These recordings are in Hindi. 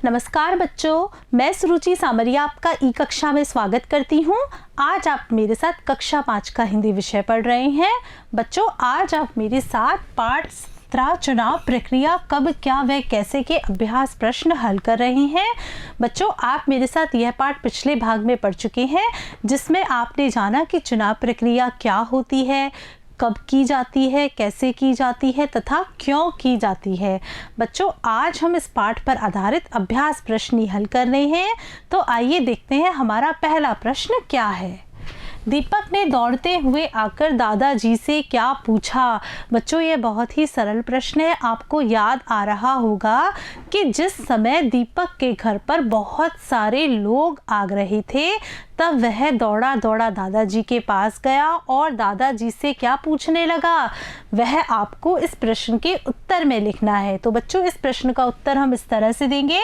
नमस्कार बच्चों, मैं सुरुचि सामरिया आपका ई कक्षा में स्वागत करती हूँ। आज आप मेरे साथ कक्षा 5 का हिंदी विषय पढ़ रहे हैं। बच्चों, आज आप मेरे साथ पाठ 17 चुनाव प्रक्रिया कब क्या व कैसे के अभ्यास प्रश्न हल कर रहे हैं। बच्चों, आप मेरे साथ यह पाठ पिछले भाग में पढ़ चुके हैं, जिसमें आपने जाना कि चुनाव प्रक्रिया क्या होती है, कब की जाती है, कैसे की जाती है तथा क्यों की जाती है। बच्चों, आज हम इस पाठ पर आधारित अभ्यास प्रश्न हल कर रहे हैं। तो आइए देखते हैं हमारा पहला प्रश्न क्या है। दीपक ने दौड़ते हुए आकर दादाजी से क्या पूछा। बच्चों, ये बहुत ही सरल प्रश्न है। आपको याद आ रहा होगा कि जिस समय दीपक के घर पर बहुत सारे लोग आ रहे थे, तब वह दौड़ा दौड़ा दादाजी के पास गया और दादाजी से क्या पूछने लगा, वह आपको इस प्रश्न के उत्तर में लिखना है। तो बच्चों, इस प्रश्न का उत्तर हम इस तरह से देंगे।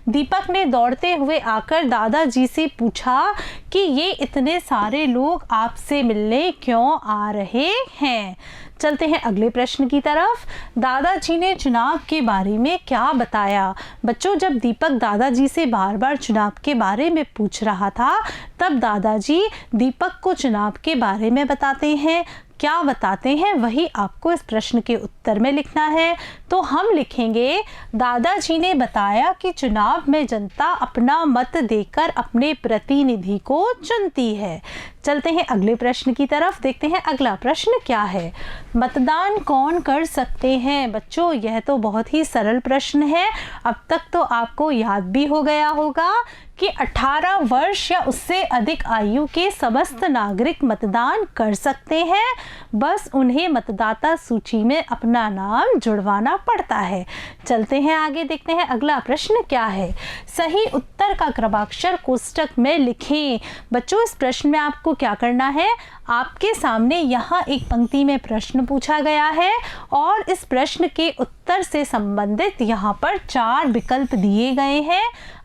दीपक ने दौड़ते हुए आकर दादाजी से पूछा कि ये इतने सारे लोग आपसे मिलने क्यों आ रहे हैं। चलते हैं अगले प्रश्न की तरफ। दादाजी ने चुनाव के बारे में क्या बताया। बच्चों, जब दीपक दादाजी से बार बार चुनाव के बारे में पूछ रहा था, तब दादाजी दीपक को चुनाव के बारे में बताते हैं। क्या बताते हैं वही आपको इस प्रश्न के उत्तर में लिखना है। तो हम लिखेंगे, दादाजी ने बताया कि चुनाव में जनता अपना मत देकर अपने प्रतिनिधि को चुनती है। चलते हैं अगले प्रश्न की तरफ, देखते हैं अगला प्रश्न क्या है। मतदान कौन कर सकते हैं। बच्चों, यह तो बहुत ही सरल प्रश्न है। अब तक तो आपको याद भी हो गया होगा कि 18 वर्ष या उससे अधिक आयु के समस्त नागरिक मतदान कर सकते हैं। बस उन्हें मतदाता सूची में अपना नाम जुड़वाना पड़ता है। चलते हैं आगे, देखते हैं अगला प्रश्न क्या है। सही उत्तर का क्रमाक्षर कोष्टक में लिखें। बच्चों, इस प्रश्न में आपको क्या करना है, आपके सामने यहाँ एक पंक्ति में प्रश्न पूछा गया है और इस प्रश्न के उत्तर से संबंधित यहाँ पर 4 विकल्प दिए गए हैं।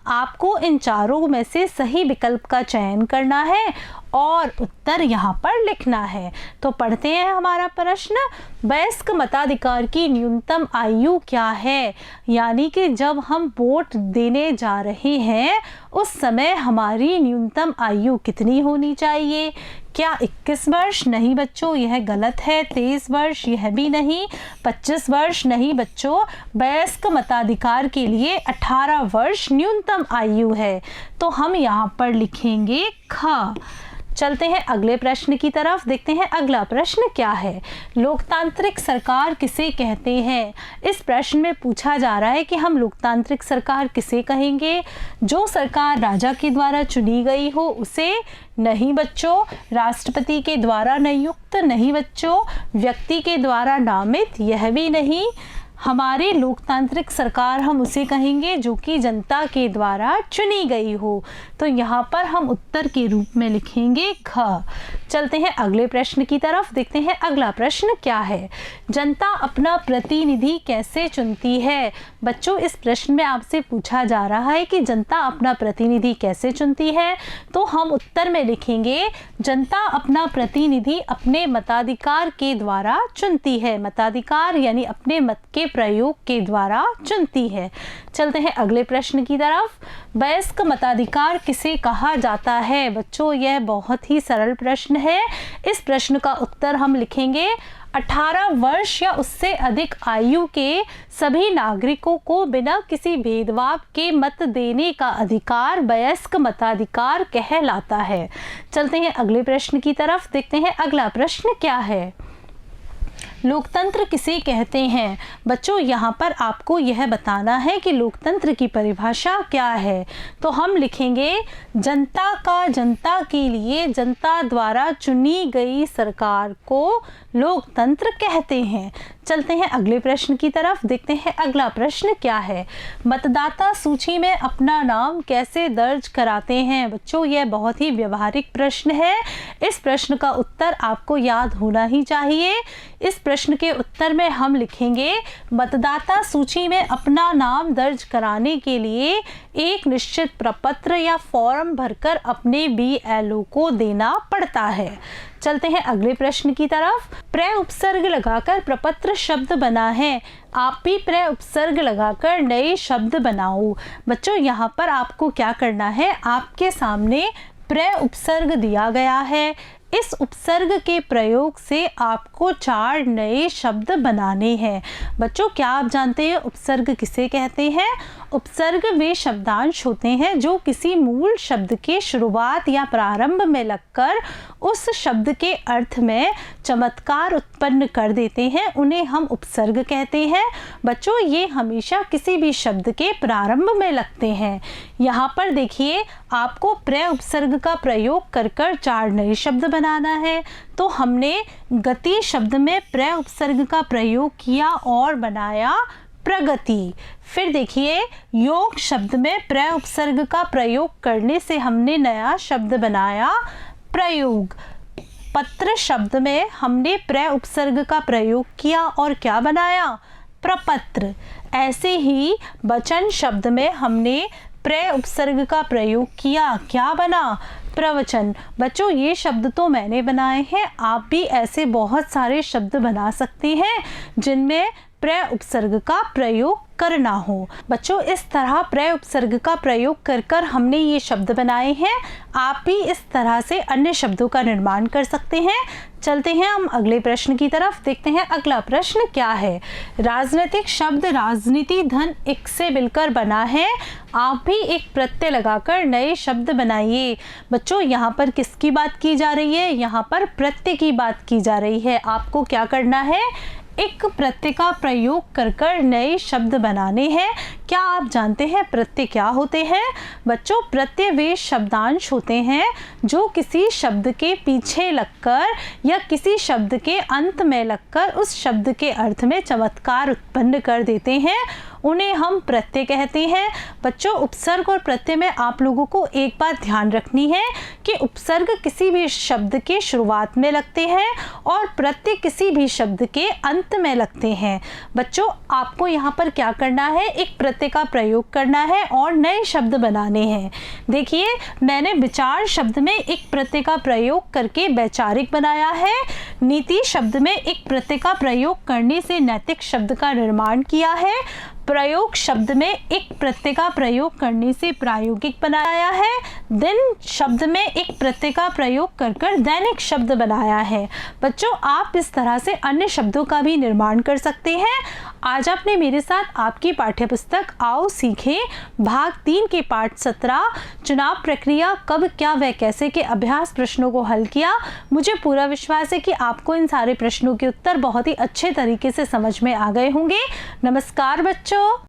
आपको इन चारों में से सही विकल्प का चयन करना है और उत्तर यहाँ पर लिखना है। तो पढ़ते हैं हमारा प्रश्न। वयस्क मताधिकार की न्यूनतम आयु क्या है। यानी कि जब हम वोट देने जा रहे हैं, उस समय हमारी न्यूनतम आयु कितनी होनी चाहिए। क्या 21 वर्ष? नहीं बच्चों, यह गलत है। 23 वर्ष? यह भी नहीं। 25 वर्ष? नहीं बच्चों। वयस्क मताधिकार के लिए 18 वर्ष न्यूनतम आयु है। तो हम यहाँ पर लिखेंगे ख। चलते हैं अगले प्रश्न की तरफ, देखते हैं अगला प्रश्न क्या है। लोकतांत्रिक सरकार किसे कहते हैं। इस प्रश्न में पूछा जा रहा है कि हम लोकतांत्रिक सरकार किसे कहेंगे। जो सरकार राजा के द्वारा चुनी गई हो उसे। नहीं बच्चों। राष्ट्रपति के द्वारा नियुक्त? नहीं बच्चों। व्यक्ति के द्वारा नामित? यह भी नहीं। हमारी लोकतांत्रिक सरकार हम उसे कहेंगे जो कि जनता के द्वारा चुनी गई हो। तो यहाँ पर हम उत्तर के रूप में लिखेंगे ख। चलते हैं अगले प्रश्न की तरफ, देखते हैं अगला प्रश्न क्या है। जनता अपना प्रतिनिधि कैसे चुनती है। बच्चों, इस प्रश्न में आपसे पूछा जा रहा है कि जनता अपना प्रतिनिधि कैसे चुनती है। तो हम उत्तर में लिखेंगे, जनता अपना प्रतिनिधि अपने मताधिकार के द्वारा चुनती है। मताधिकार यानी अपने मत के प्रयोग के द्वारा चुनती है। चलते हैं अगले प्रश्न की तरफ। वयस्क मताधिकार किसे कहा जाता है। बच्चों, यह बहुत ही सरल प्रश्न है। इस प्रश्न का उत्तर हम लिखेंगे, 18 वर्ष या उससे अधिक आयु के सभी नागरिकों को बिना किसी भेदभाव के मत देने का अधिकार वयस्क मताधिकार कहलाता है। चलते हैं अगले प्रश्न की तरफ, देखते हैं अगला प्रश्न क्या है। लोकतंत्र किसे कहते हैं। बच्चों, यहाँ पर आपको यह बताना है कि लोकतंत्र की परिभाषा क्या है। तो हम लिखेंगे, जनता का जनता के लिए जनता द्वारा चुनी गई सरकार को लोकतंत्र कहते हैं। चलते हैं अगले प्रश्न की तरफ, देखते हैं अगला प्रश्न क्या है। मतदाता सूची में अपना नाम कैसे दर्ज कराते हैं। बच्चों, यह बहुत ही व्यवहारिक प्रश्न है। इस प्रश्न का उत्तर आपको याद होना ही चाहिए। इस प्रश्न के उत्तर में हम लिखेंगे, मतदाता सूची में अपना नाम दर्ज कराने के लिए एक निश्चित प्रपत्र या फॉर्म भरकर अपने BLO को देना पड़ता है। चलते हैं अगले प्रश्न की तरफ। प्रय उपसर्ग लगाकर प्रपत्र शब्द बना है, आप भी प्रय उपसर्ग लगाकर नए शब्द बनाओ। बच्चों यहाँ पर आपको क्या करना है, आपके सामने प्रय उपसर्ग दिया गया है, इस उपसर्ग के प्रयोग से आपको 4 नए शब्द बनाने हैं। बच्चों क्या आप जानते हैं उपसर्ग किसे कहते हैं? उपसर्ग वे शब्दांश होते हैं जो किसी मूल शब्द के शुरुआत या प्रारंभ में लगकर उस शब्द के अर्थ में चमत्कार उत्पन्न कर देते हैं, उन्हें हम उपसर्ग कहते हैं। बच्चों ये हमेशा किसी भी शब्द के प्रारंभ में लगते हैं। यहाँ पर देखिए आपको प्रय उपसर्ग का प्रयोग कर 4 नए शब्द बनाना है। तो हमने गति शब्द में प्रय उपसर्ग का प्रयोग किया और बनाया प्रगति। फिर देखिए योग शब्द में प्रय उपसर्ग का प्रयोग करने से हमने नया शब्द बनाया प्रयोग। पत्र शब्द में हमने प्रय उपसर्ग का प्रयोग किया और क्या बनाया प्रपत्र। ऐसे ही वचन शब्द में हमने प्रय उपसर्ग का प्रयोग किया, क्या बना प्रवचन। बच्चों ये शब्द तो मैंने बनाए हैं, आप भी ऐसे बहुत सारे शब्द बना सकते हैं जिनमें प्रय उपसर्ग का प्रयोग करना हो। बच्चों इस तरह प्रय उपसर्ग का प्रयोग कर हमने ये शब्द बनाए हैं, आप भी इस तरह से अन्य शब्दों का निर्माण कर सकते हैं। चलते हैं हम अगले प्रश्न की तरफ, देखते हैं अगला प्रश्न क्या है। राजनीतिक शब्द राजनीति धन एक से मिलकर बना है, आप भी एक प्रत्यय लगाकर नए शब्द बनाइए। बच्चों यहाँ पर किसकी बात की जा रही है? यहाँ पर प्रत्यय की बात की जा रही है। आपको क्या करना है, एक प्रत्यय का प्रयोग कर नए शब्द बनाने हैं। क्या आप जानते हैं प्रत्यय क्या होते हैं? बच्चों प्रत्यय वे शब्दांश होते हैं जो किसी शब्द के पीछे लगकर या किसी शब्द के अंत में लगकर उस शब्द के अर्थ में चमत्कार उत्पन्न कर देते हैं, उन्हें हम प्रत्यय कहते हैं। बच्चों उपसर्ग और प्रत्यय में आप लोगों को एक बात ध्यान रखनी है कि उपसर्ग किसी भी शब्द के शुरुआत में लगते हैं और प्रत्यय किसी भी शब्द के अंत में लगते हैं। बच्चों आपको यहाँ पर क्या करना है, एक प्रत्यय का प्रयोग करना है और नए शब्द बनाने हैं। देखिए मैंने विचार शब्द में एक प्रत्यय का प्रयोग करके वैचारिक बनाया है, नीति शब्द में एक प्रत्यय का प्रयोग करने से नैतिक शब्द का निर्माण किया है, प्रयोग शब्द में एक प्रत्यय का प्रयोग करने से प्रायोगिक बनाया है, दिन शब्द में एक प्रत्यय का प्रयोग कर दैनिक शब्द बनाया है। बच्चों आप इस तरह से अन्य शब्दों का भी निर्माण कर सकते हैं। आज आपने मेरे साथ आपकी पाठ्यपुस्तक आओ सीखें भाग 3 के पाठ 17 चुनाव प्रक्रिया कब क्या व कैसे के अभ्यास प्रश्नों को हल किया। मुझे पूरा विश्वास है कि आपको इन सारे प्रश्नों के उत्तर बहुत ही अच्छे तरीके से समझ में आ गए होंगे। नमस्कार बच्चों।